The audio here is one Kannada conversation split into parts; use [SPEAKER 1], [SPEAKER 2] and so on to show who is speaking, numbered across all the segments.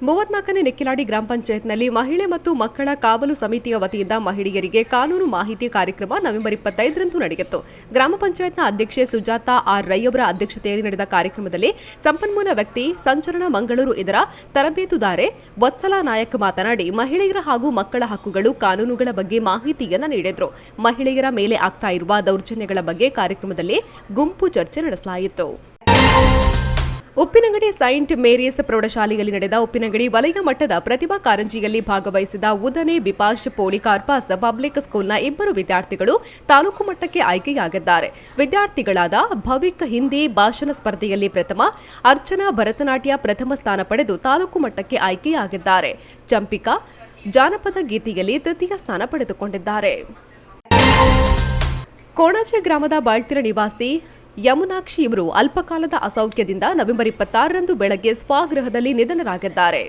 [SPEAKER 1] 34ನೇ ನೆಕ್ಕಿಲಾಡಿ ಗ್ರಾಮ ಪಂಚಾಯತ್ನಲ್ಲಿ ಮಹಿಳೆ ಮತ್ತು ಮಕ್ಕಳ ಕಾವಲು ಸಮಿತಿಯ ವತಿಯಿಂದ ಮಹಿಳೆಯರಿಗೆ ಕಾನೂನು ಮಾಹಿತಿ ಕಾರ್ಯಕ್ರಮ ನವೆಂಬರ್ 25ರಂದು ನಡೆಯಿತು. ಗ್ರಾಮ ಪಂಚಾಯತ್ನ ಅಧ್ಯಕ್ಷೆ ಸುಜಾತಾ ಆರ್ ರೈ ಅವರ ಅಧ್ಯಕ್ಷತೆಯಲ್ಲಿ ನಡೆದ ಕಾರ್ಯಕ್ರಮದಲ್ಲಿ ಸಂಪನ್ಮೂಲ ವ್ಯಕ್ತಿ ಸಂಚರಣ ಮಂಗಳೂರು ಇದರ ತರಬೇತುದಾರೆ ವತ್ಸಲಾ ನಾಯಕ್ ಮಾತನಾಡಿ ಮಹಿಳೆಯರ ಹಾಗೂ ಮಕ್ಕಳ ಹಕ್ಕುಗಳು ಕಾನೂನುಗಳ ಬಗ್ಗೆ ಮಾಹಿತಿಯನ್ನು ನೀಡಿದರು. ಮಹಿಳೆಯರ ಮೇಲೆ ಆಗ್ತಾ ಇರುವ ದೌರ್ಜನ್ಯಗಳ ಬಗ್ಗೆ ಕಾರ್ಯಕ್ರಮದಲ್ಲಿ ಗುಂಪು ಚರ್ಚೆ ನಡೆಸಲಾಯಿತು. ಉಪ್ಪಿನಂಗಡಿ ಸೈಂಟ್ ಮೇರಿಯಸ್ ಪ್ರೌಢಶಾಲೆಯಲ್ಲಿ ನಡೆದ ಉಪ್ಪಿನಂಗಡಿ ವಲಯ ಮಟ್ಟದ ಪ್ರತಿಭಾ ಕಾರಂಜಿಯಲ್ಲಿ ಭಾಗವಹಿಸಿದ ಉದನೆ ಬಿಪಾಶ್ ಪೋಳಿಕಾರ್ಪಾಸ್ ಪಬ್ಲಿಕ್ ಸ್ಕೂಲ್ನ 2 ವಿದ್ಯಾರ್ಥಿಗಳು ತಾಲೂಕು ಮಟ್ಟಕ್ಕೆ ಆಯ್ಕೆಯಾಗಿದ್ದಾರೆ. ವಿದ್ಯಾರ್ಥಿಗಳಾದ ಭವಿಕ್ ಹಿಂದಿ ಭಾಷಣ ಸ್ಪರ್ಧೆಯಲ್ಲಿ ಪ್ರಥಮ, ಅರ್ಚನಾ ಭರತನಾಟ್ಯ ಪ್ರಥಮ ಸ್ಥಾನ ಪಡೆದು ತಾಲೂಕು ಮಟ್ಟಕ್ಕೆ ಆಯ್ಕೆಯಾಗಿದ್ದಾರೆ. ಚಂಪಿಕಾ ಜಾನಪದ ಗೀತೆಯಲ್ಲಿ ತೃತೀಯ ಸ್ಥಾನ ಪಡೆದುಕೊಂಡಿದ್ದಾರೆ. ಕೋಣಾಜೆ ಗ್ರಾಮದ ಬಾಳ್ತಿರ ನಿವಾಸಿ ಯಮುನಾಕ್ಷಿ ಇವರು ಅಲ್ಪಕಾಲದ ಅಸೌಖ್ಯದಿಂದ ನವೆಂಬರ್ 26ರಂದು ಬೆಳಗ್ಗೆ ಸ್ವಗೃಹದಲ್ಲಿ ನಿಧನರಾಗಿದ್ದಾರೆ.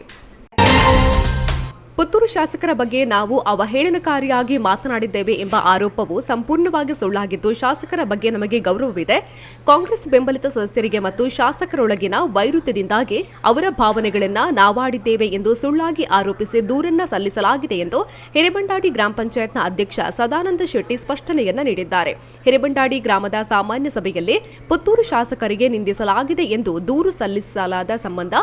[SPEAKER 1] ಪುತ್ತೂರು ಶಾಸಕರ ಬಗ್ಗೆ ನಾವು ಅವಹೇಳನಕಾರಿಯಾಗಿ ಮಾತನಾಡಿದ್ದೇವೆ ಎಂಬ ಆರೋಪವು ಸಂಪೂರ್ಣವಾಗಿ ಸುಳ್ಳಾಗಿದ್ದು, ಶಾಸಕರ ಬಗ್ಗೆ ನಮಗೆ ಗೌರವವಿದೆ. ಕಾಂಗ್ರೆಸ್ ಬೆಂಬಲಿತ ಸದಸ್ಯರಿಗೆ ಮತ್ತು ಶಾಸಕರೊಳಗಿನ ವೈರುಧ್ಯದಿಂದಾಗಿ ಅವರ ಭಾವನೆಗಳನ್ನು ನಾವಾಡಿದ್ದೇವೆ ಎಂದು ಸುಳ್ಳಾಗಿ ಆರೋಪಿಸಿ ದೂರನ್ನ ಸಲ್ಲಿಸಲಾಗಿದೆ ಎಂದು ಹಿರೇಬಂಡಾಡಿ ಗ್ರಾಮ ಪಂಚಾಯತ್ನ ಅಧ್ಯಕ್ಷ ಸದಾನಂದ ಶೆಟ್ಟಿ ಸ್ಪಷ್ಟನೆಯನ್ನ ನೀಡಿದ್ದಾರೆ. ಹಿರೇಬಂಡಾಡಿ ಗ್ರಾಮದ ಸಾಮಾನ್ಯ ಸಭೆಯಲ್ಲಿ ಪುತ್ತೂರು ಶಾಸಕರಿಗೆ ನಿಂದಿಸಲಾಗಿದೆ ಎಂದು ದೂರು ಸಲ್ಲಿಸಲಾದ ಸಂಬಂಧ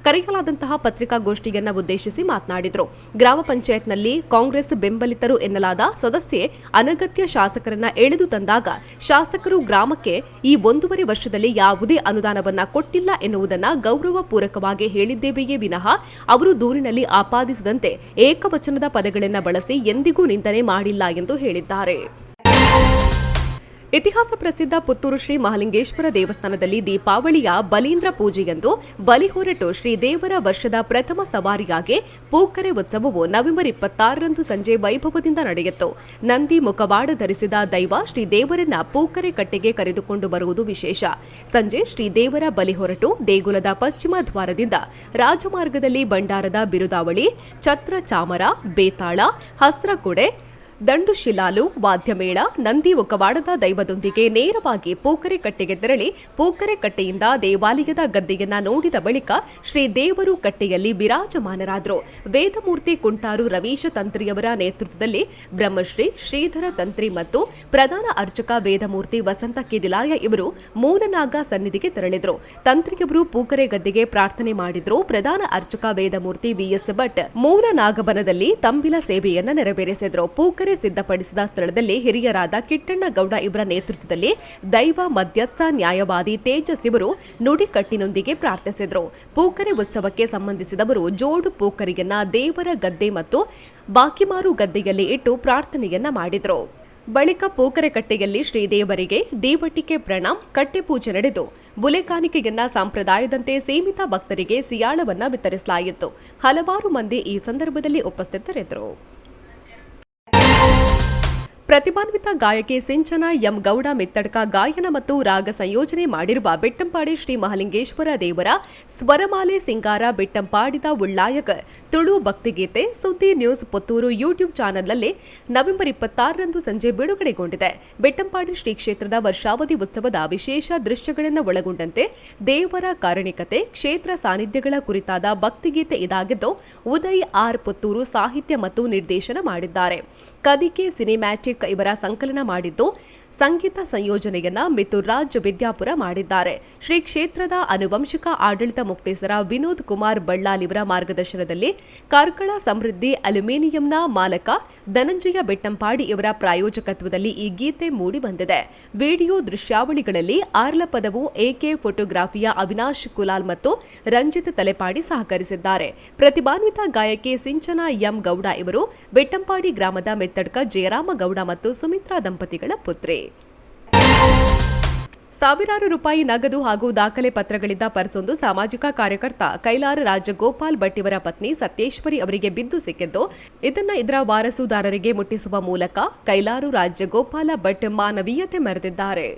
[SPEAKER 1] ಕರೆಯಲಾದಂತಹ ಪತ್ರಿಕಾಗೋಷ್ಠಿಯನ್ನು ಉದ್ದೇಶಿಸಿ ಮಾತನಾಡಿದರು. ಗ್ರಾಮ ಪಂಚಾಯತ್ನಲ್ಲಿ ಕಾಂಗ್ರೆಸ್ ಬೆಂಬಲಿತರು ಎನ್ನಲಾದ ಸದಸ್ಯೆ ಅನಗತ್ಯ ಶಾಸಕರನ್ನ ಎಳೆದು ತಂದಾಗ ಶಾಸಕರು ಗ್ರಾಮಕ್ಕೆ ಈ 1.5 ವರ್ಷದಲ್ಲಿ ಯಾವುದೇ ಅನುದಾನವನ್ನ ಕೊಟ್ಟಿಲ್ಲ ಎನ್ನುವುದನ್ನು ಗೌರವಪೂರ್ವಕವಾಗಿ ಹೇಳಿದ್ದೇವೆಯೇ ವಿನಃ ಅವರು ದೂರಿನಲ್ಲಿ ಆಪಾದಿಸಿದಂತೆ ಏಕವಚನದ ಪದಗಳನ್ನು ಬಳಸಿ ಎಂದಿಗೂ ನಿಂದನೆ ಮಾಡಿಲ್ಲ ಎಂದು ಹೇಳಿದ್ದಾರೆ. ಇತಿಹಾಸ ಪ್ರಸಿದ್ಧ ಪುತ್ತೂರು ಶ್ರೀ ಮಹಾಲಿಂಗೇಶ್ವರ ದೇವಸ್ಥಾನದಲ್ಲಿ ದೀಪಾವಳಿಯ ಬಲೀಂದ್ರ ಪೂಜೆಯಂದು ಬಲಿ ಹೊರಟು ಶ್ರೀದೇವರ ವರ್ಷದ ಪ್ರಥಮ ಸವಾರಿಯಾಗಿ ಪೂಕರೆ ಉತ್ಸವವು ನವೆಂಬರ್ 26ರಂದು ಸಂಜೆ ವೈಭವದಿಂದ ನಡೆಯಿತು. ನಂದಿ ಮುಖವಾಡ ಧರಿಸಿದ ದೈವ ಶ್ರೀದೇವರನ್ನ ಪೂಕರೆ ಕಟ್ಟೆಗೆ ಕರೆದುಕೊಂಡು ಬರುವುದು ವಿಶೇಷ. ಸಂಜೆ ಶ್ರೀದೇವರ ಬಲಿ ಹೊರಟು ದೇಗುಲದ ಪಶ್ಚಿಮ ದ್ವಾರದಿಂದ ರಾಜಮಾರ್ಗದಲ್ಲಿ ಭಂಡಾರದ ಬಿರುದಾವಳಿ, ಛತ್ರ ಚಾಮರ, ಬೇತಾಳ, ಹಸ್ರಕುಡೆ, ದಂಡು ಶಿಲಾಲು, ವಾದ್ಯಮೇಳ, ನಂದಿ ಮುಖವಾಡದ ದೈವದೊಂದಿಗೆ ನೇರವಾಗಿ ಪೂಕರೆ ಕಟ್ಟೆಗೆ ತೆರಳಿ ಪೂಕರೆ ಕಟ್ಟೆಯಿಂದ ದೇವಾಲಯದ ಗದ್ದೆಯನ್ನ ನೋಡಿದ ಬಳಿಕ ಶ್ರೀ ದೇವರು ಕಟ್ಟೆಯಲ್ಲಿ ವಿರಾಜಮಾನರಾದರು. ವೇದಮೂರ್ತಿ ಕುಂಟಾರು ರವೀಶ ತಂತ್ರಿಯವರ ನೇತೃತ್ವದಲ್ಲಿ ಬ್ರಹ್ಮಶ್ರೀ ಶ್ರೀಧರ ತಂತ್ರಿ ಮತ್ತು ಪ್ರಧಾನ ಅರ್ಚಕ ವೇದಮೂರ್ತಿ ವಸಂತ ಕಿದಿಲಾಯ ಇವರು ಮೂಲನಾಗ ಸನ್ನಿಧಿಗೆ ತೆರಳಿದರು. ತಂತ್ರಿಯವರು ಪೂಕರೆ ಗದ್ದೆಗೆ ಪ್ರಾರ್ಥನೆ ಮಾಡಿದ್ರು. ಪ್ರಧಾನ ಅರ್ಚಕ ವೇದಮೂರ್ತಿ ವಿಎಸ್ ಭಟ್ ಮೂಲನಾಗಬನದಲ್ಲಿ ತಂಬಿಲ ಸೇವೆಯನ್ನ ನೆರವೇರಿಸಿದರು. ಪೂಕರೆ ಸಿದ್ಧಪಡಿಸಿದ ಸ್ಥಳದಲ್ಲಿ ಹಿರಿಯರಾದ ಕಿಟ್ಟಣ್ಣ ಗೌಡ ಇವರ ನೇತೃತ್ವದಲ್ಲಿ ದೈವ ಮಧ್ಯಸ್ಥ ನ್ಯಾಯವಾದಿ ತೇಜಸ್ ಇವರು ನುಡಿಕಟ್ಟಿನೊಂದಿಗೆ ಪ್ರಾರ್ಥಿಸಿದರು. ಪೂಕರೆ ಉತ್ಸವಕ್ಕೆ ಸಂಬಂಧಿಸಿದವರು ಜೋಡು ಪೂಕರೆಯನ್ನ ದೇವರ ಗದ್ದೆ ಮತ್ತು ಬಾಕಿಮಾರು ಗದ್ದೆಯಲ್ಲಿ ಇಟ್ಟು ಪ್ರಾರ್ಥನೆಯನ್ನ ಮಾಡಿದರು. ಬಳಿಕ ಪೂಕರೆ ಕಟ್ಟೆಯಲ್ಲಿ ಶ್ರೀದೇವರಿಗೆ ದೀವಟಿಕೆ ಪ್ರಣಾಮ್, ಕಟ್ಟೆ ಪೂಜೆ ನಡೆದು ಬುಲೆಕಾಣಿಕೆಯನ್ನ ಸಂಪ್ರದಾಯದಂತೆ ಸೀಮಿತ ಭಕ್ತರಿಗೆ ಸಿಯಾಳವನ್ನ ವಿತರಿಸಲಾಯಿತು. ಹಲವಾರು ಮಂದಿ ಈ ಸಂದರ್ಭದಲ್ಲಿ ಉಪಸ್ಥಿತರಿದ್ದರು. ಪ್ರತಿಭಾನ್ವಿತ ಗಾಯಕಿ ಸಿಂಚನ ಎಂ ಗೌಡ ಮಿತ್ತಡ್ಕ ಗಾಯನ ಮತ್ತು ರಾಗ ಸಂಯೋಜನೆ ಮಾಡಿರುವ ಬೆಟ್ಟಂಪಾಡಿ ಶ್ರೀ ಮಹಾಲಿಂಗೇಶ್ವರ ದೇವರ ಸ್ವರಮಾಲೆ ಸಿಂಗಾರ ಬೆಟ್ಟಂಪಾಡಿದ ಉಳ್ಳಾಯಕ ತುಳು ಭಕ್ತಿಗೀತೆ ಸುದ್ದಿ ನ್ಯೂಸ್ ಪುತ್ತೂರು ಯೂಟ್ಯೂಬ್ ಚಾನೆಲ್ನಲ್ಲಿ ನವೆಂಬರ್ 26ರಂದು ಸಂಜೆ ಬಿಡುಗಡೆಗೊಂಡಿದೆ. ಬೆಟ್ಟಂಪಾಡಿ ಶ್ರೀ ಕ್ಷೇತ್ರದ ವರ್ಷಾವಧಿ ಉತ್ಸವದ ವಿಶೇಷ ದೃಶ್ಯಗಳನ್ನು ಒಳಗೊಂಡಂತೆ ದೇವರ ಕಾರಣಿಕತೆ, ಕ್ಷೇತ್ರ ಸಾನ್ನಿಧ್ಯಗಳ ಕುರಿತಾದ ಭಕ್ತಿಗೀತೆ ಇದಾಗಿದ್ದು ಉದಯ್ ಆರ್ ಪುತ್ತೂರು ಸಾಹಿತ್ಯ ಮತ್ತು ನಿರ್ದೇಶನ ಮಾಡಿದ್ದಾರೆ. ಕದಿಕೆ ಸಿನಿಮ್ಯಾಟಿಕ್ ಇವರ ಸಂಕಲನ ಮಾಡಿದ್ದು ಸಂಗೀತ ಸಂಯೋಜನೆಯನ್ನ ಮಿಥುನ್ ರಾಜ್ ವಿದ್ಯಾಪುರ ಮಾಡಿದ್ದಾರೆ. ಶ್ರೀ ಕ್ಷೇತ್ರದ ಆನುವಂಶಿಕ ಆಡಳಿತ ಮುಕ್ತೇಸರ ವಿನೋದ್ ಕುಮಾರ್ ಬಳ್ಳಾಲ್ ಇವರ ಮಾರ್ಗದರ್ಶನದಲ್ಲಿ ಕಾರ್ಕಳ ಸಮೃದ್ಧಿ ಅಲ್ಯೂಮಿನಿಯಂನ ಮಾಲಕ ಧನಂಜಯ ಬೆಟ್ಟಂಪಾಡಿ ಇವರ ಪ್ರಾಯೋಜಕತ್ವದಲ್ಲಿ ಈ ಗೀತೆ ಮೂಡಿ ಬಂದಿದೆ. ವಿಡಿಯೋ ದೃಶ್ಯಾವಳಿಗಳಲ್ಲಿ ಆರ್ಲಪದವು ಎಕೆ ಫೋಟೋಗ್ರಾಫಿಯ ಅವಿನಾಶ್ ಕುಲಾಲ್ ಮತ್ತು ರಂಜಿತ್ ತಲೆಪಾಡಿ ಸಹಕರಿಸಿದ್ದಾರೆ. ಪ್ರತಿಭಾನ್ವಿತ ಗಾಯಕಿ ಸಿಂಚನ ಎಂ ಗೌಡ ಇವರು ಬೆಟ್ಟಂಪಾಡಿ ಗ್ರಾಮದ ಮೆತ್ತಡ್ಕ ಜಯರಾಮ ಗೌಡ ಮತ್ತು ಸುಮಿತ್ರಾ ದಂಪತಿಗಳ ಪುತ್ರಿ. ಸಾವಿರಾರು ರೂಪಾಯಿ ನಗದು ಹಾಗೂ ದಾಖಲೆ ಪತ್ರಗಳಿದ್ದ ಪರ್ಸೊಂದು ಸಾಮಾಜಿಕ ಕಾರ್ಯಕರ್ತ ಕೈಲಾರ ರಾಜಗೋಪಾಲ್ ಭಟ್ ಇವರ ಪತ್ನಿ ಸತ್ಯೇಶ್ವರಿ ಅವರಿಗೆ ಬಿದ್ದು ಸಿಕ್ಕಿದ್ದು, ಇದರ ವಾರಸುದಾರರಿಗೆ ಮುಟ್ಟಿಸುವ ಮೂಲಕ ಕೈಲಾರು ರಾಜಗೋಪಾಲ ಭಟ್ ಮಾನವೀಯತೆ ಮೆರೆದಿದ್ದಾರೆ.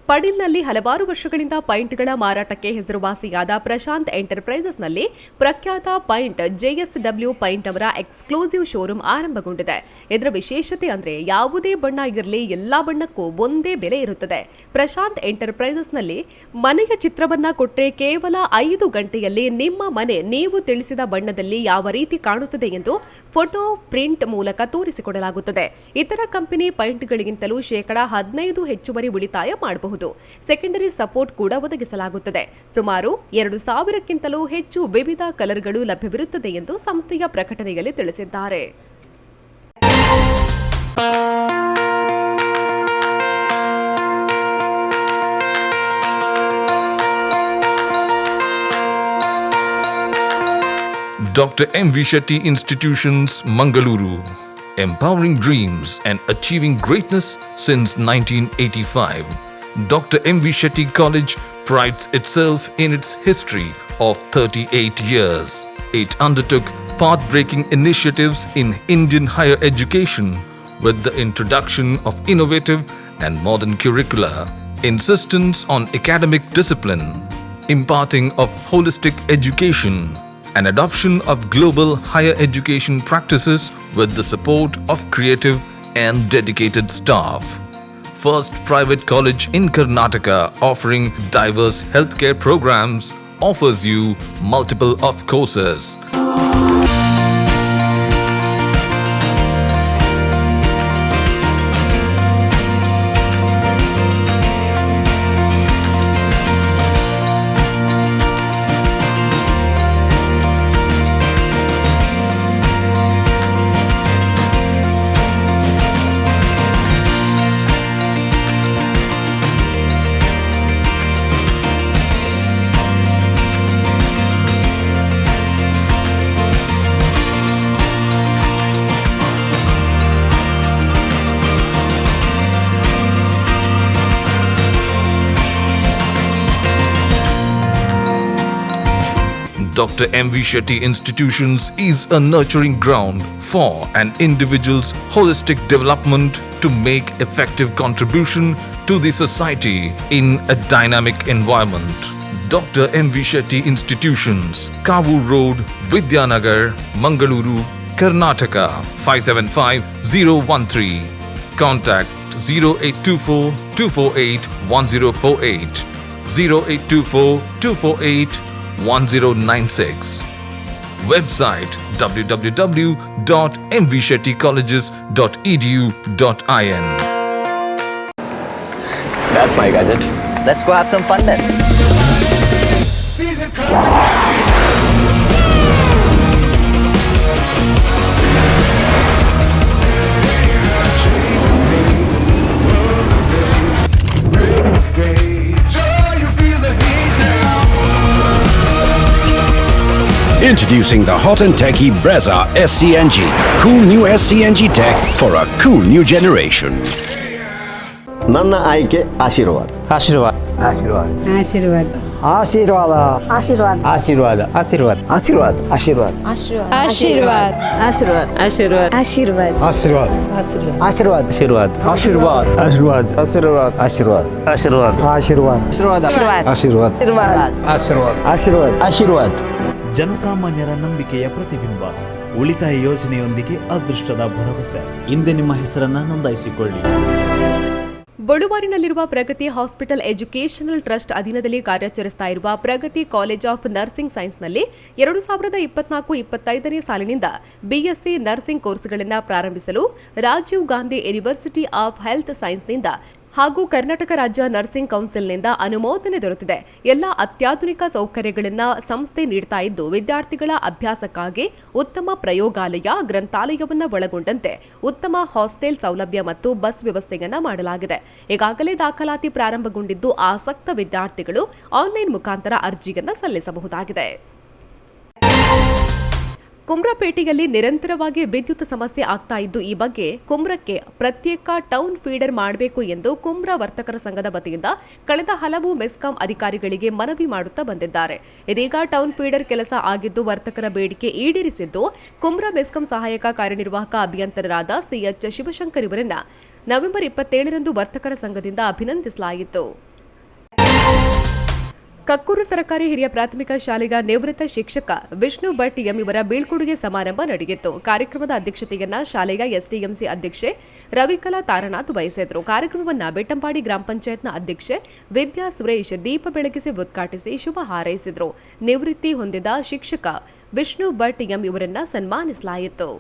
[SPEAKER 1] ಪಡಿಲ್ನಲ್ಲಿ ಹಲವಾರು ವರ್ಷಗಳಿಂದ ಪೈಂಟ್ಗಳ ಮಾರಾಟಕ್ಕೆ ಹೆಸರುವಾಸಿಯಾದ ಪ್ರಶಾಂತ್ ಎಂಟರ್ಪ್ರೈಸಸ್ನಲ್ಲಿ ಪ್ರಖ್ಯಾತ ಪೈಂಟ್ ಜೆಎಸ್ಡಬ್ಲ್ಯೂ ಪೈಂಟ್ ಅವರ ಎಕ್ಸ್ಕ್ಲೂಸಿವ್ ಶೋರೂಮ್ ಆರಂಭಗೊಂಡಿದೆ. ಇದರ ವಿಶೇಷತೆ ಅಂದ್ರೆ ಯಾವುದೇ ಬಣ್ಣ ಇರಲಿ ಎಲ್ಲಾ ಬಣ್ಣಕ್ಕೂ ಒಂದೇ ಬೆಲೆ ಇರುತ್ತದೆ. ಪ್ರಶಾಂತ್ ಎಂಟರ್ಪ್ರೈಸಸ್ನಲ್ಲಿ ಮನೆಯ ಚಿತ್ರವನ್ನ ಕೊಟ್ಟರೆ ಕೇವಲ 5 ಗಂಟೆಯಲ್ಲಿ ನಿಮ್ಮ ಮನೆ ನೀವು ತಿಳಿಸಿದ ಬಣ್ಣದಲ್ಲಿ ಯಾವ ರೀತಿ ಕಾಣುತ್ತದೆ ಎಂದು ಫೋಟೋ ಪ್ರಿಂಟ್ ಮೂಲಕ ತೋರಿಸಿಕೊಡಲಾಗುತ್ತದೆ. ಇತರ ಕಂಪನಿ ಪೈಂಟ್ಗಳಿಗಿಂತಲೂ 15% ಹೆಚ್ಚುವರಿ ಉಳಿತಾಯ ಮಾಡಬಹುದು. ಸೆಕೆಂಡರಿ ಸಪೋರ್ಟ್ ಕೂಡ ಒದಗಿಸಲಾಗುತ್ತದೆ. ಸುಮಾರು 2,000ಕ್ಕಿಂತಲೂ ಹೆಚ್ಚು ವಿವಿಧ ಕಲರ್ಗಳು ಲಭ್ಯವಿರುತ್ತದೆ ಎಂದು ಸಂಸ್ಥೆಯ ಪ್ರಕಟಣೆಯಲ್ಲಿ ತಿಳಿಸಿದ್ದಾರೆ.
[SPEAKER 2] Dr. M. V. Shetty Institutions, Mangaluru. Empowering dreams and achieving greatness since 1985. Dr. M. V. Shetty College prides itself in its history of 38 years. It undertook path-breaking initiatives in Indian higher education with the introduction of innovative and modern curricula, insistence on academic discipline, imparting of holistic education, and adoption of global higher education practices with the support of creative and dedicated staff. First private college in Karnataka offering diverse healthcare programs, offers you multiple of courses. Dr. M. V. Shetty Institutions is a nurturing ground for an individual's holistic development to make effective contribution to the society in a dynamic environment. Dr. M. V. Shetty Institutions, Kavur Road, Vidyanagar, Mangaluru, Karnataka, 575013. Contact 0824 248 1048, 0824 248 1096. Website www.mvshettycolleges.edu.in.
[SPEAKER 3] That's my gadget. Let's go have some fun then.
[SPEAKER 4] Introducing the hot and techy Brezza SCNG. Cool new SCNG tech for a cool new generation.
[SPEAKER 5] ನನ್ನ ಆಯ್ಕೆ ಆಶೀರ್ವಾದ.
[SPEAKER 6] ಆಶೀರ್ವಾದ
[SPEAKER 5] ಆಶೀರ್ವಾದ.
[SPEAKER 6] ಆಶೀರ್ವಾದ
[SPEAKER 5] ಆಶೀರ್ವಾದ.
[SPEAKER 6] ಆಶೀರ್ವಾದ ಆಶೀರ್ವಾದ ಆಶೀರ್ವಾದ
[SPEAKER 5] ಆಶೀರ್ವಾದ. ಆಶೀರ್ವಾದ.
[SPEAKER 6] ಆಶೀರ್ವಾದ ಆಶೀರ್ವಾದ ಆಶೀರ್ವಾದ ಆಶೀರ್ವಾದ
[SPEAKER 5] ಆಶೀರ್ವಾದ.
[SPEAKER 6] ಆಶೀರ್ವಾದ
[SPEAKER 5] ಆಶೀರ್ವಾದ.
[SPEAKER 6] ಆಶೀರ್ವಾದ
[SPEAKER 5] ಆಶೀರ್ವಾದ. ಆಶೀರ್ವಾದ. ಆಶೀರ್ವಾದ.
[SPEAKER 6] ಆಶೀರ್ವಾದ
[SPEAKER 5] ಆಶೀರ್ವಾದ. ಆಶೀರ್ವಾದ.
[SPEAKER 6] ಆಶೀರ್ವಾದ
[SPEAKER 5] ಆಶೀರ್ವಾದ.
[SPEAKER 6] ಆಶೀರ್ವಾದ.
[SPEAKER 7] ಜನಸಾಮಾನ್ಯರ ನಂಬಿಕೆಯ ಪ್ರತಿಬಿಂಬ. ಉಳಿತಾಯ ಯೋಜನೆಯೊಂದಿಗೆ ಅದೃಷ್ಟದ ಭರವಸೆ. ಹಿಂದೆ ನಿಮ್ಮ ಹೆಸರನ್ನ ನೋಂದಾಯಿಸಿಕೊಳ್ಳಿ.
[SPEAKER 1] ಬಳುವಾರಿನಲ್ಲಿರುವ ಪ್ರಗತಿ ಹಾಸ್ಪಿಟಲ್ ಎಜುಕೇಷನಲ್ ಟ್ರಸ್ಟ್ ಅಧೀನದಲ್ಲಿ ಕಾರ್ಯಾಚರಿಸುತ್ತಾ ಇರುವ ಪ್ರಗತಿ ಕಾಲೇಜ್ ಆಫ್ ನರ್ಸಿಂಗ್ ಸೈನ್ಸ್ನಲ್ಲಿ 2024-25ನೇ ಸಾಲಿನಿಂದ ಬಿಎಸ್ಸಿ ನರ್ಸಿಂಗ್ ಕೋರ್ಸ್ಗಳನ್ನು ಪ್ರಾರಂಭಿಸಲು Rajiv Gandhi university of health ಸೈನ್ಸ್ನಿಂದ ಹಾಗೂ ಕರ್ನಾಟಕ ರಾಜ್ಯ ನರ್ಸಿಂಗ್ ಕೌನ್ಸಿಲ್ನಿಂದ ಅನುಮೋದನೆ ದೊರೆತಿದೆ. ಎಲ್ಲ ಅತ್ಯಾಧುನಿಕ ಸೌಕರ್ಯಗಳನ್ನು ಸಂಸ್ಥೆ ನೀಡುತ್ತಾ ಇದ್ದು ವಿದ್ಯಾರ್ಥಿಗಳ ಅಭ್ಯಾಸಕ್ಕಾಗಿ ಉತ್ತಮ ಪ್ರಯೋಗಾಲಯ, ಗ್ರಂಥಾಲಯವನ್ನು ಒಳಗೊಂಡಂತೆ ಉತ್ತಮ ಹಾಸ್ಟೆಲ್ ಸೌಲಭ್ಯ ಮತ್ತು ಬಸ್ ವ್ಯವಸ್ಥೆಯನ್ನು ಮಾಡಲಾಗಿದೆ. ಈಗಾಗಲೇ ದಾಖಲಾತಿ ಪ್ರಾರಂಭಗೊಂಡಿದ್ದು ಆಸಕ್ತ ವಿದ್ಯಾರ್ಥಿಗಳು ಆನ್ಲೈನ್ ಮುಖಾಂತರ ಅರ್ಜಿಯನ್ನು ಸಲ್ಲಿಸಬಹುದಾಗಿದೆ. ಕುಮ್ರಪೇಟೆಯಲ್ಲಿ ನಿರಂತರವಾಗಿ ವಿದ್ಯುತ್ ಸಮಸ್ಯೆ ಆಗ್ತಾ ಇದ್ದು, ಈ ಬಗ್ಗೆ ಕುಮ್ರಕ್ಕೆ ಪ್ರತ್ಯೇಕ ಟೌನ್ ಫೀಡರ್ ಮಾಡಬೇಕು ಎಂದು ಕುಮ್ರ ವರ್ತಕರ ಸಂಘದ ವತಿಯಿಂದ ಕಳೆದ ಹಲವು ಮೆಸ್ಕಾಂ ಅಧಿಕಾರಿಗಳಿಗೆ ಮನವಿ ಮಾಡುತ್ತಾ ಬಂದಿದ್ದಾರೆ. ಇದೀಗ ಟೌನ್ ಫೀಡರ್ ಕೆಲಸ ಆಗಿದ್ದು ವರ್ತಕರ ಬೇಡಿಕೆ ಈಡೇರಿಸಿದ್ದು, ಕುಮ್ರ ಮೆಸ್ಕಾಂ ಸಹಾಯಕ ಕಾರ್ಯನಿರ್ವಾಹಕ ಅಭಿಯಂತರರಾದ ಸಿಎಚ್ ಶಿವಶಂಕರ್ ಇವರನ್ನ ನವೆಂಬರ್ 27ರಂದು ವರ್ತಕರ ಸಂಘದಿಂದ ಅಭಿನಂದಿಸಲಾಯಿತು. ಕಕ್ಕೂರು ಸರ್ಕಾರಿ ಹಿರಿಯ ಪ್ರಾಥಮಿಕ ಶಾಲೆಯ ನಿವೃತ್ತ ಶಿಕ್ಷಕ ವಿಷ್ಣು ಭಟ್ ಎಂ ಇವರ ಬೀಳ್ಕೊಡುಗೆ ಸಮಾರಂಭ ನಡೆಯಿತು. ಕಾರ್ಯಕ್ರಮದ ಅಧ್ಯಕ್ಷತೆಯನ್ನ ಶಾಲೆಯ ಎಸ್ಡಿಎಂಸಿ ಅಧ್ಯಕ್ಷೆ ರವಿಕಲಾ ತಾರನಾಥ್ ವಹಿಸಿದ್ರು. ಕಾರ್ಯಕ್ರಮವನ್ನು ಬೆಟ್ಟಂಪಾಡಿ ಗ್ರಾಮ ಪಂಚಾಯತ್ನ ಅಧ್ಯಕ್ಷೆ ವಿದ್ಯಾ ಸುರೇಶ್ ದೀಪ ಬೆಳಗಿಸಿ ಉದ್ಘಾಟಿಸಿ ಶುಭ ಹಾರೈಸಿದ್ರು. ನಿವೃತ್ತಿ ಹೊಂದಿದ ಶಿಕ್ಷಕ ವಿಷ್ಣು ಭಟ್ ಎಂ ಇವರನ್ನ ಸನ್ಮಾನಿಸಲಾಯಿತು.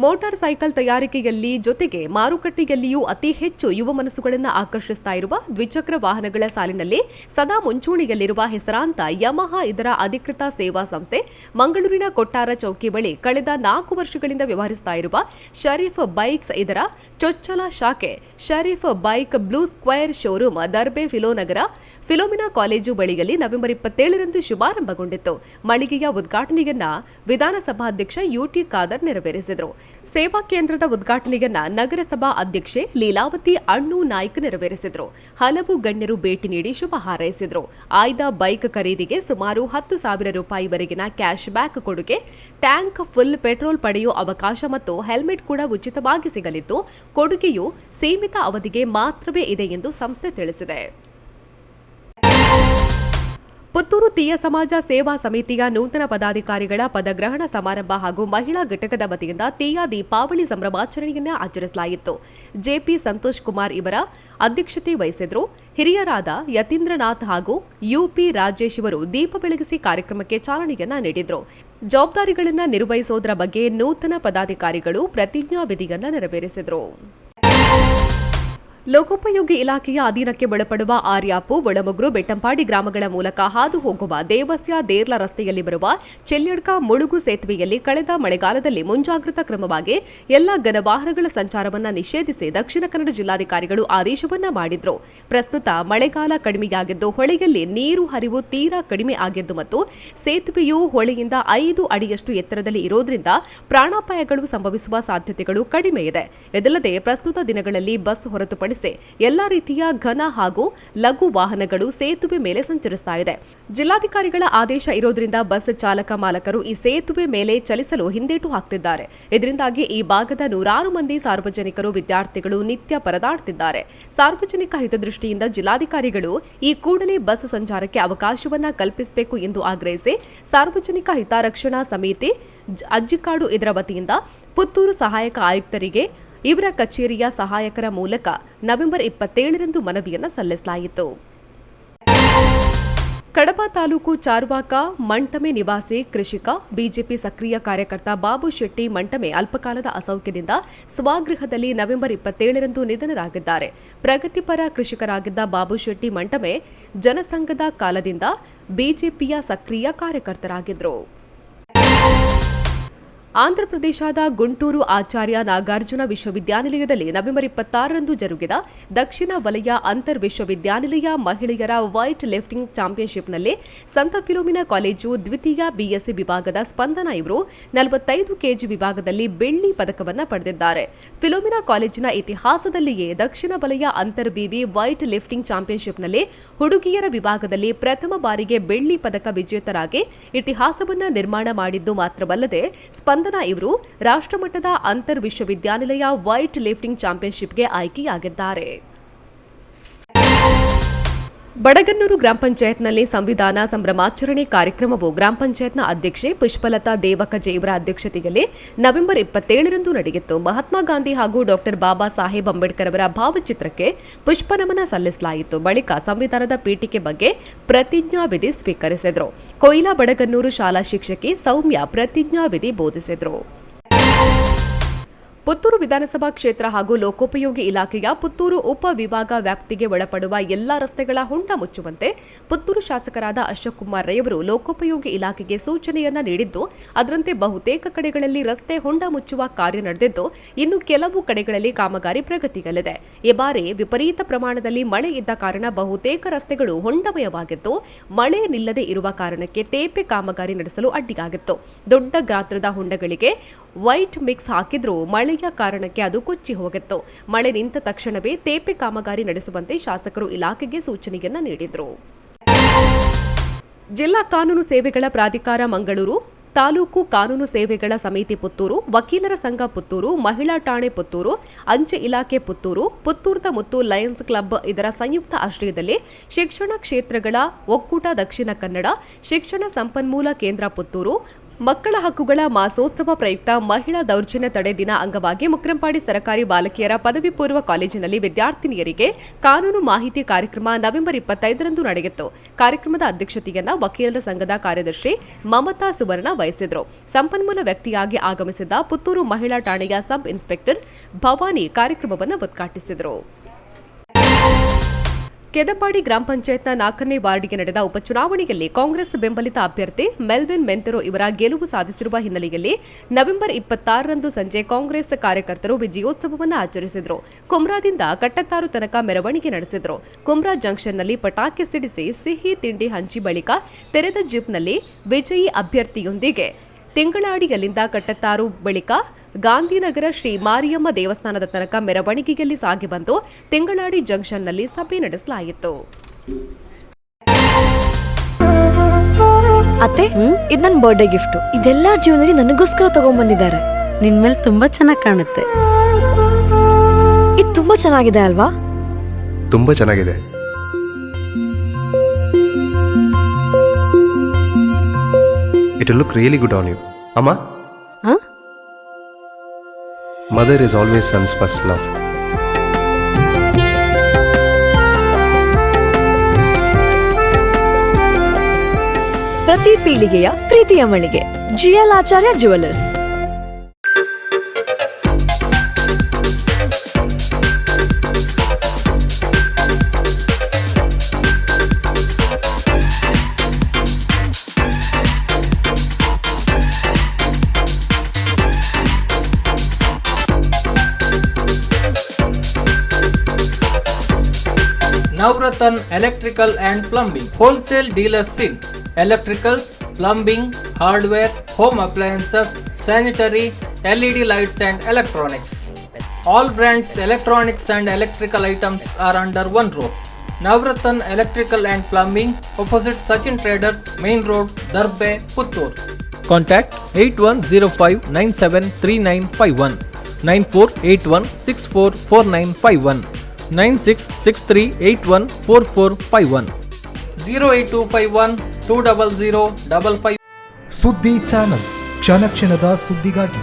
[SPEAKER 1] ಮೋಟಾರ್ ಸೈಕಲ್ ತಯಾರಿಕೆಯಲ್ಲಿ ಜೊತೆಗೆ ಮಾರುಕಟ್ಟೆಯಲ್ಲಿಯೂ ಅತಿ ಹೆಚ್ಚು ಯುವ ಮನಸ್ಸುಗಳನ್ನು ಆಕರ್ಷಿಸ್ತಾ ಇರುವ ದ್ವಿಚಕ್ರ ವಾಹನಗಳ ಸಾಲಿನಲ್ಲಿ ಸದಾ ಮುಂಚೂಣಿಯಲ್ಲಿರುವ ಹೆಸರಾಂತ ಯಮಹಾ ಇದರ ಅಧಿಕೃತ ಸೇವಾ ಸಂಸ್ಥೆ ಮಂಗಳೂರಿನ ಕೊಟ್ಟಾರ ಚೌಕಿ ಬಳಿ ಕಳೆದ 4 ವರ್ಷಗಳಿಂದ ವ್ಯವಹರಿಸ್ತಾ ಇರುವ ಶರೀಫ್ ಬೈಕ್ಸ್ ಇದರ ಚೊಚ್ಚಲ ಶಾಖೆ Sharif bike blue square showroom Darbe Philonagar Philomena college ಬಳಿಯಲ್ಲಿ ನವೆಂಬರ್ 27ರಂದು ಶುಭಾರಂಭಗೊಂಡಿತ್ತು. ಮಳಿಗೆಯ ಉದ್ಘಾಟನೆಯನ್ನ ವಿಧಾನಸಭಾಧ್ಯಕ್ಷ ಯುಟಿ ಖಾದರ್ ನೆರವೇರಿಸಿದರು. ಸೇವಾ ಕೇಂದ್ರದ ಉದ್ಘಾಟನೆಯನ್ನ ನಗರಸಭಾ ಅಧ್ಯಕ್ಷೆ ಲೀಲಾವತಿ ಅಣ್ಣು ನಾಯ್ಕ್ ನೆರವೇರಿಸಿದರು. ಹಲವು ಗಣ್ಯರು ಭೇಟಿ ನೀಡಿ ಶುಭ ಹಾರೈಸಿದರು. ಆಯ್ದ ಬೈಕ್ ಖರೀದಿಗೆ ಸುಮಾರು 10,000 ರೂಪಾಯಿವರೆಗಿನ ಕ್ಯಾಶ್ ಬ್ಯಾಕ್ ಕೊಡುಗೆ, ಟ್ಯಾಂಕ್ ಫುಲ್ ಪೆಟ್ರೋಲ್ ಪಡೆಯುವ ಅವಕಾಶ ಮತ್ತು ಹೆಲ್ಮೆಟ್ ಕೂಡ ಉಚಿತವಾಗಿ ಸಿಗಲಿದ್ದು, ಕೊಡುಗೆಯು ಸೀಮಿತ ಅವಧಿಗೆ ಮಾತ್ರವೇ ಇದೆ ಎಂದು ಸಂಸ್ಥೆ ತಿಳಿಸಿದೆ. ಪುತ್ತೂರು ತೀಯ ಸಮಾಜ ಸೇವಾ ಸಮಿತಿಯ ನೂತನ ಪದಾಧಿಕಾರಿಗಳ ಪದಗ್ರಹಣ ಸಮಾರಂಭ ಹಾಗೂ ಮಹಿಳಾ ಘಟಕದ ವತಿಯಿಂದ ತೀಯ ದೀಪಾವಳಿ ಸಂಭ್ರಮಾಚರಣೆಯನ್ನು ಆಚರಿಸಲಾಯಿತು. ಜೆಪಿ ಸಂತೋಷ್ ಕುಮಾರ್ ಇವರ ಅಧ್ಯಕ್ಷತೆ ವಹಿಸಿದ್ರು. ಹಿರಿಯರಾದ ಯತೀಂದ್ರನಾಥ್ ಹಾಗೂ ಯುಪಿ ರಾಜೇಶ್ ಇವರು ದೀಪ ಬೆಳಗಿಸಿ ಕಾರ್ಯಕ್ರಮಕ್ಕೆ ಚಾಲನೆಯನ್ನ ನೀಡಿದ್ರು. ಜವಾಬ್ದಾರಿಗಳನ್ನು ನಿರ್ವಹಿಸುವುದರ ಬಗ್ಗೆ ನೂತನ ಪದಾಧಿಕಾರಿಗಳು ಪ್ರತಿಜ್ಞಾ ವಿಧಿಯನ್ನು ನೆರವೇರಿಸಿದರು. ಲೋಕೋಪಯೋಗಿ ಇಲಾಖೆಯ ಅಧೀನಕ್ಕೆ ಒಳಪಡುವ ಆರ್ಯಾಪು, ಒಳಮುಗ್ರು, ಬೆಟ್ಟಂಪಾಡಿ ಗ್ರಾಮಗಳ ಮೂಲಕ ಹಾದು ಹೋಗುವ ದೇವಸ್ಯ ದೇರ್ಲ ರಸ್ತೆಯಲ್ಲಿ ಬರುವ ಚೆಲ್ಯಡ್ಕ ಮುಳುಗು ಸೇತುವೆಯಲ್ಲಿ ಕಳೆದ ಮಳೆಗಾಲದಲ್ಲಿ ಮುಂಜಾಗ್ರತಾ ಕ್ರಮವಾಗಿ ಎಲ್ಲ ಘನವಾಹನಗಳ ಸಂಚಾರವನ್ನು ನಿಷೇಧಿಸಿ ದಕ್ಷಿಣ ಕನ್ನಡ ಜಿಲ್ಲಾಧಿಕಾರಿಗಳು ಆದೇಶವನ್ನ ಮಾಡಿದ್ರು. ಪ್ರಸ್ತುತ ಮಳೆಗಾಲ ಕಡಿಮೆಯಾಗಿದ್ದು ಹೊಳೆಯಲ್ಲಿ ನೀರು ಹರಿವು ತೀರಾ ಕಡಿಮೆ ಆಗಿದ್ದು ಮತ್ತು ಸೇತುವೆಯು ಹೊಳೆಯಿಂದ 5 ಅಡಿಯಷ್ಟು ಎತ್ತರದಲ್ಲಿ ಇರೋದ್ರಿಂದ ಪ್ರಾಣಾಪಾಯಗಳು ಸಂಭವಿಸುವ ಸಾಧ್ಯತೆಗಳು ಕಡಿಮೆ ಇದೆ. ಇದಲ್ಲದೆ ಪ್ರಸ್ತುತ ದಿನಗಳಲ್ಲಿ ಬಸ್ ಹೊರತುಪಡಿಸಿ ಎಲ್ಲಾ ರೀತಿಯ ಘನ ಹಾಗೂ ಲಘು ವಾಹನಗಳು ಸೇತುವೆ ಮೇಲೆ ಸಂಚರಿಸ್ತಾ ಇದೆ. ಜಿಲ್ಲಾಧಿಕಾರಿಗಳ ಆದೇಶ ಇರೋದ್ರಿಂದ ಬಸ್ ಚಾಲಕ ಮಾಲಕರು ಈ ಸೇತುವೆ ಮೇಲೆ ಚಲಿಸಲು ಹಿಂದೇಟು ಹಾಕ್ತಿದ್ದಾರೆ. ಇದರಿಂದಾಗಿ ಈ ಭಾಗದ 100 ಮಂದಿ ಸಾರ್ವಜನಿಕರು, ವಿದ್ಯಾರ್ಥಿಗಳು ನಿತ್ಯ ಪರದಾಡ್ತಿದ್ದಾರೆ. ಸಾರ್ವಜನಿಕ ಹಿತದೃಷ್ಟಿಯಿಂದ ಜಿಲ್ಲಾಧಿಕಾರಿಗಳು ಈ ಕೂಡಲೇ ಬಸ್ ಸಂಚಾರಕ್ಕೆ ಅವಕಾಶವನ್ನ ಕಲ್ಪಿಸಬೇಕು ಎಂದು ಆಗ್ರಹಿಸಿ ಸಾರ್ವಜನಿಕ ಹಿತರಕ್ಷಣಾ ಸಮಿತಿ ಅಜ್ಜಿಕಾಡು ಇದರ ವತಿಯಿಂದ ಪುತ್ತೂರು ಸಹಾಯಕ ಆಯುಕ್ತರಿಗೆ ಇವರ ಕಚೇರಿಯ ಸಹಾಯಕರ ಮೂಲಕ ನವೆಂಬರ್ 27ರಂದು ಮನವಿಯನ್ನು ಸಲ್ಲಿಸಲಾಯಿತು. ಕಡಬ ತಾಲೂಕು ಚಾರ್ವಾಕ ಮಂಟಮೆ ನಿವಾಸಿ ಕೃಷಿಕ ಬಿಜೆಪಿ ಸಕ್ರಿಯ ಕಾರ್ಯಕರ್ತ ಬಾಬು ಶೆಟ್ಟಿ ಮಂಟಮೆ ಅಲ್ಪಕಾಲದ ಅಸೌಖ್ಯದಿಂದ ಸ್ವಗೃಹದಲ್ಲಿ ನವೆಂಬರ್ 27ರಂದು ನಿಧನರಾಗಿದ್ದಾರೆ. ಪ್ರಗತಿಪರ ಕೃಷಿಕರಾಗಿದ್ದ ಬಾಬು ಶೆಟ್ಟಿ ಮಂಟಮೆ ಜನಸಂಘದ ಕಾಲದಿಂದ ಬಿಜೆಪಿಯ ಸಕ್ರಿಯ ಕಾರ್ಯಕರ್ತರಾಗಿದ್ದರು. ಆಂಧ್ರಪ್ರದೇಶದ ಗುಂಟೂರು ಆಚಾರ್ಯ ನಾಗಾರ್ಜುನ ವಿಶ್ವವಿದ್ಯಾನಿಲಯದಲ್ಲಿ ನವೆಂಬರ್ 26ರಂದು ಜರುಗಿದ ದಕ್ಷಿಣ ವಲಯ ಅಂತರ್ ವಿಶ್ವವಿದ್ಯಾನಿಲಯ ಮಹಿಳೆಯರ ವೈಟ್ ಲಿಫ್ಟಿಂಗ್ ಚಾಂಪಿಯನ್ಶಿಪ್ನಲ್ಲಿ ಸಂತ ಫಿಲೋಮಿನಾ ಕಾಲೇಜು ದ್ವಿತೀಯ ಬಿಎಸ್ಸಿ ವಿಭಾಗದ ಸ್ಪಂದನ ಇವರು 45 ಕೆಜಿ ವಿಭಾಗದಲ್ಲಿ ಬೆಳ್ಳಿ ಪದಕವನ್ನು ಪಡೆದಿದ್ದಾರೆ. ಫಿಲೋಮಿನಾ ಕಾಲೇಜಿನ ಇತಿಹಾಸದಲ್ಲಿಯೇ ದಕ್ಷಿಣ ವಲಯ ಅಂತರ್ ಬಿವಿ ವೈಟ್ ಲಿಫ್ಟಿಂಗ್ ಚಾಂಪಿಯನ್ಶಿಪ್ನಲ್ಲಿ ಹುಡುಗಿಯರ ವಿಭಾಗದಲ್ಲಿ ಪ್ರಥಮ ಬಾರಿಗೆ ಬೆಳ್ಳಿ ಪದಕ ವಿಜೇತರಾಗಿ ಇತಿಹಾಸವನ್ನು ನಿರ್ಮಾಣ ಮಾಡಿದ್ದು ಮಾತ್ರವಲ್ಲದೆ ಸ್ಪಂದನ ಇವರು ರಾಷ್ಟ್ರಮಟ್ಟದ ಅಂತರ್ ವಿಶ್ವವಿದ್ಯಾನಿಲಯ ವೈಟ್ ಲಿಫ್ಟಿಂಗ್ ಚಾಂಪಿಯನ್ಶಿಪ್ಗೆ ಆಯ್ಕೆಯಾಗಿದ್ದಾರೆ. ಬಡಗನ್ನೂರು ಗ್ರಾಮ ಪಂಚಾಯತ್ನಲ್ಲಿ ಸಂವಿಧಾನ ಸಂಭ್ರಮಾಚರಣೆ ಕಾರ್ಯಕ್ರಮವು ಗ್ರಾಮ ಪಂಚಾಯತ್ನ ಅಧ್ಯಕ್ಷೆ ಪುಷ್ಪಲತಾ ದೇವಕಜೆ ಇವರ ಅಧ್ಯಕ್ಷತೆಯಲ್ಲಿ ನವೆಂಬರ್ 27ರಂದು ನಡೆಯಿತು. ಮಹಾತ್ಮ ಗಾಂಧಿ ಹಾಗೂ ಡಾ ಬಾಬಾ ಸಾಹೇಬ್ ಅಂಬೇಡ್ಕರ್ ಅವರ ಭಾವಚಿತ್ರಕ್ಕೆ ಪುಷ್ಪನಮನ ಸಲ್ಲಿಸಲಾಯಿತು. ಬಳಿಕ ಸಂವಿಧಾನದ ಪೀಠಿಕೆ ಬಗ್ಗೆ ಪ್ರತಿಜ್ಞಾ ವಿಧಿ ಸ್ವೀಕರಿಸಿದರು. ಕೊಯ್ಲಾ ಬಡಗನ್ನೂರು ಶಾಲಾ ಶಿಕ್ಷಕಿ ಸೌಮ್ಯ ಪ್ರತಿಜ್ಞಾ ವಿಧಿ ಬೋಧಿಸಿದರು. ಪುತ್ತೂರು ವಿಧಾನಸಭಾ ಕ್ಷೇತ್ರ ಹಾಗೂ ಲೋಕೋಪಯೋಗಿ ಇಲಾಖೆಯ ಪುತ್ತೂರು ಉಪ ವಿಭಾಗ ವ್ಯಾಪ್ತಿಗೆ ಒಳಪಡುವ ಎಲ್ಲಾ ರಸ್ತೆಗಳ ಹೊಂಡ ಮುಚ್ಚುವಂತೆ ಪುತ್ತೂರು ಶಾಸಕರಾದ ಅಶೋಕ್ ಕುಮಾರ್ ರೈ ಅವರು ಲೋಕೋಪಯೋಗಿ ಇಲಾಖೆಗೆ ಸೂಚನೆಯನ್ನ ನೀಡಿದ್ದು, ಅದರಂತೆ ಬಹುತೇಕ ಕಡೆಗಳಲ್ಲಿ ರಸ್ತೆ ಹೊಂಡ ಮುಚ್ಚುವ ಕಾರ್ಯ ನಡೆದಿದ್ದು, ಇನ್ನು ಕೆಲವು ಕಡೆಗಳಲ್ಲಿ ಕಾಮಗಾರಿ ಪ್ರಗತಿಯಲ್ಲಿದೆ. ಈ ಬಾರಿ ವಿಪರೀತ ಪ್ರಮಾಣದಲ್ಲಿ ಮಳೆ ಇದ್ದ ಕಾರಣ ಬಹುತೇಕ ರಸ್ತೆಗಳು ಹೊಂಡಮಯವಾಗಿದ್ದು, ಮಳೆ ನಿಲ್ಲದೆ ಇರುವ ಕಾರಣಕ್ಕೆ ತೇಪೆ ಕಾಮಗಾರಿ ನಡೆಸಲು ಅಡ್ಡಿಯಾಗಿತ್ತು. ದೊಡ್ಡ ಗಾತ್ರದ ಹೊಂಡಗಳಿಗೆ ವೈಟ್ ಮಿಕ್ಸ್ ಹಾಕಿದ್ರೂ ಮಳೆಯ ಕಾರಣಕ್ಕೆ ಅದು ಕೊಚ್ಚಿ ಹೋಗಿತ್ತು. ಮಳೆ ನಿಂತ ತಕ್ಷಣವೇ ತೇಪೆ ಕಾಮಗಾರಿ ನಡೆಸುವಂತೆ ಶಾಸಕರು ಇಲಾಖೆಗೆ ಸೂಚನೆಯನ್ನ ನೀಡಿದರು. ಜಿಲ್ಲಾ ಕಾನೂನು ಸೇವೆಗಳ ಪ್ರಾಧಿಕಾರ ಮಂಗಳೂರು ತಾಲೂಕು ಕಾನೂನು ಸೇವೆಗಳ ಸಮಿತಿ ಪುತ್ತೂರು, ವಕೀಲರ ಸಂಘ ಪುತ್ತೂರು, ಮಹಿಳಾ ಠಾಣೆ ಪುತ್ತೂರು, ಅಂಚೆ ಇಲಾಖೆ ಪುತ್ತೂರು, ಪುತ್ತೂರ್ತ ಮತ್ತು ಲಯನ್ಸ್ ಕ್ಲಬ್ ಇದರ ಸಂಯುಕ್ತ ಆಶ್ರಯದಲ್ಲಿ ಶಿಕ್ಷಣ ಕ್ಷೇತ್ರಗಳ ಒಕ್ಕೂಟ ದಕ್ಷಿಣ ಕನ್ನಡ, ಶಿಕ್ಷಣ ಸಂಪನ್ಮೂಲ ಕೇಂದ್ರ ಪುತ್ತೂರು, ಮಕ್ಕಳ ಹಕ್ಕುಗಳ ಮಾಸೋತ್ಸವ ಪ್ರಯುಕ್ತ ಮಹಿಳಾ ದೌರ್ಜನ್ಯ ತಡೆ ದಿನ ಅಂಗವಾಗಿ ಮುಕ್ರಂಪಾಡಿ ಸರ್ಕಾರಿ ಬಾಲಕಿಯರ ಪದವಿ ಪೂರ್ವ ಕಾಲೇಜಿನಲ್ಲಿ ವಿದ್ಯಾರ್ಥಿನಿಯರಿಗೆ ಕಾನೂನು ಮಾಹಿತಿ ಕಾರ್ಯಕ್ರಮ ನವೆಂಬರ್ 25ರಂದು ನಡೆಯಿತು. ಕಾರ್ಯಕ್ರಮದ ಅಧ್ಯಕ್ಷತೆಯನ್ನ ವಕೀಲರ ಸಂಘದ ಕಾರ್ಯದರ್ಶಿ ಮಮತಾ ಸುವರ್ಣ ವಹಿಸಿದ್ರು. ಸಂಪನ್ಮೂಲ ವ್ಯಕ್ತಿಯಾಗಿ ಆಗಮಿಸಿದ್ದ ಪುತ್ತೂರು ಮಹಿಳಾ ಠಾಣೆಯ ಸಬ್ ಇನ್ಸ್ಪೆಕ್ಟರ್ ಭವಾನಿ ಕಾರ್ಯಕ್ರಮವನ್ನು ಉದ್ಘಾಟಿಸಿದರು. ಕೆದಪಾಡಿ ಗ್ರಾಮ ಪಂಚಾಯತ್ನ 4ನೇ ವಾರ್ಡ್ಗೆ ನಡೆದ ಉಪಚುನಾವಣೆಯಲ್ಲಿ ಕಾಂಗ್ರೆಸ್ ಬೆಂಬಲಿತ ಅಭ್ಯರ್ಥಿ ಮೆಲ್ವಿನ್ ಮೆಂತೆರೋ ಇವರ ಗೆಲುವು ಸಾಧಿಸಿರುವ ಹಿನ್ನೆಲೆಯಲ್ಲಿ ನವೆಂಬರ್ 26ರಂದು ಸಂಜೆ ಕಾಂಗ್ರೆಸ್ ಕಾರ್ಯಕರ್ತರು ವಿಜಯೋತ್ಸವವನ್ನು ಆಚರಿಸಿದರು. ಕುಮ್ರಾದಿಂದ ಕಟ್ಟತ್ತಾರು ತನಕ ಮೆರವಣಿಗೆ ನಡೆಸಿದರು. ಕುಮ್ರಾ ಜಂಕ್ಷನ್ನಲ್ಲಿ ಪಟಾಕಿ ಸಿಡಿಸಿ ಸಿಹಿ ತಿಂಡಿ ಹಂಚಿ ಬಳಿಕ ತೆರೆದ ಜೀಪ್ನಲ್ಲಿ ವಿಜಯಿ ಅಭ್ಯರ್ಥಿಯೊಂದಿಗೆ ತಿಂಗಳಾಡಿಯಲ್ಲಿಂದ ಕಟ್ಟತ್ತಾರು ಬಳಿಕ ಗಾಂಧಿನಗರ ಶ್ರೀ ಮಾರಿಯಮ್ಮ ದೇವಸ್ಥಾನದ ತನಕ ಮೆರವಣಿಗೆಯಲ್ಲಿ ಸಾಗಿ ಬಂದು ತಿಂಗಳಾಡಿ ಜಂಕ್ಷನ್ನಲ್ಲಿ ಸಭೆ ನಡೆಸಲಾಯಿತು.
[SPEAKER 8] ಅತ್ತೆ, ಇದು ನನ್ನ ಬರ್ಡೇ ಗಿಫ್ಟ್. ಇದೆಲ್ಲ ಜೀವನದಲ್ಲಿ ನನಗೋಸ್ಕರ ತಗೊಂಡ್ಬಂದಿದ್ದಾರೆ.
[SPEAKER 9] ನಿನ್ ಮೇಲೆ ತುಂಬಾ ಚೆನ್ನಾಗಿ ಕಾಣುತ್ತೆ.
[SPEAKER 8] ಇದು ತುಂಬಾ ಚೆನ್ನಾಗಿದೆ ಅಲ್ವಾ?
[SPEAKER 10] ತುಂಬಾ ಚೆನ್ನಾಗಿದೆ. It will look really good on you. Amma?
[SPEAKER 8] Huh?
[SPEAKER 10] Mother is always son's first love.
[SPEAKER 8] ಪ್ರತಿ ಪೀಳಿಗೆಯ ಪ್ರೀತಿಯ ಮಳಿಗೆ GL Acharya jewellers.
[SPEAKER 11] Navratan Electrical and Plumbing Wholesale Dealers in Electricals, Plumbing, Hardware, Home Appliances, Sanitary, LED Lights and Electronics. All brands electronics and electrical items are under one roof. Navratan Electrical and Plumbing, opposite Sachin Traders, Main Road, Darbe, Puttur. Contact 8105973951 9481644951 9663814451 08251 20055.
[SPEAKER 12] ಸುದ್ದಿ ಚಾನಲ್, ಕ್ಷಣ ಕ್ಷಣದ ಸುದ್ದಿಗಾಗಿ.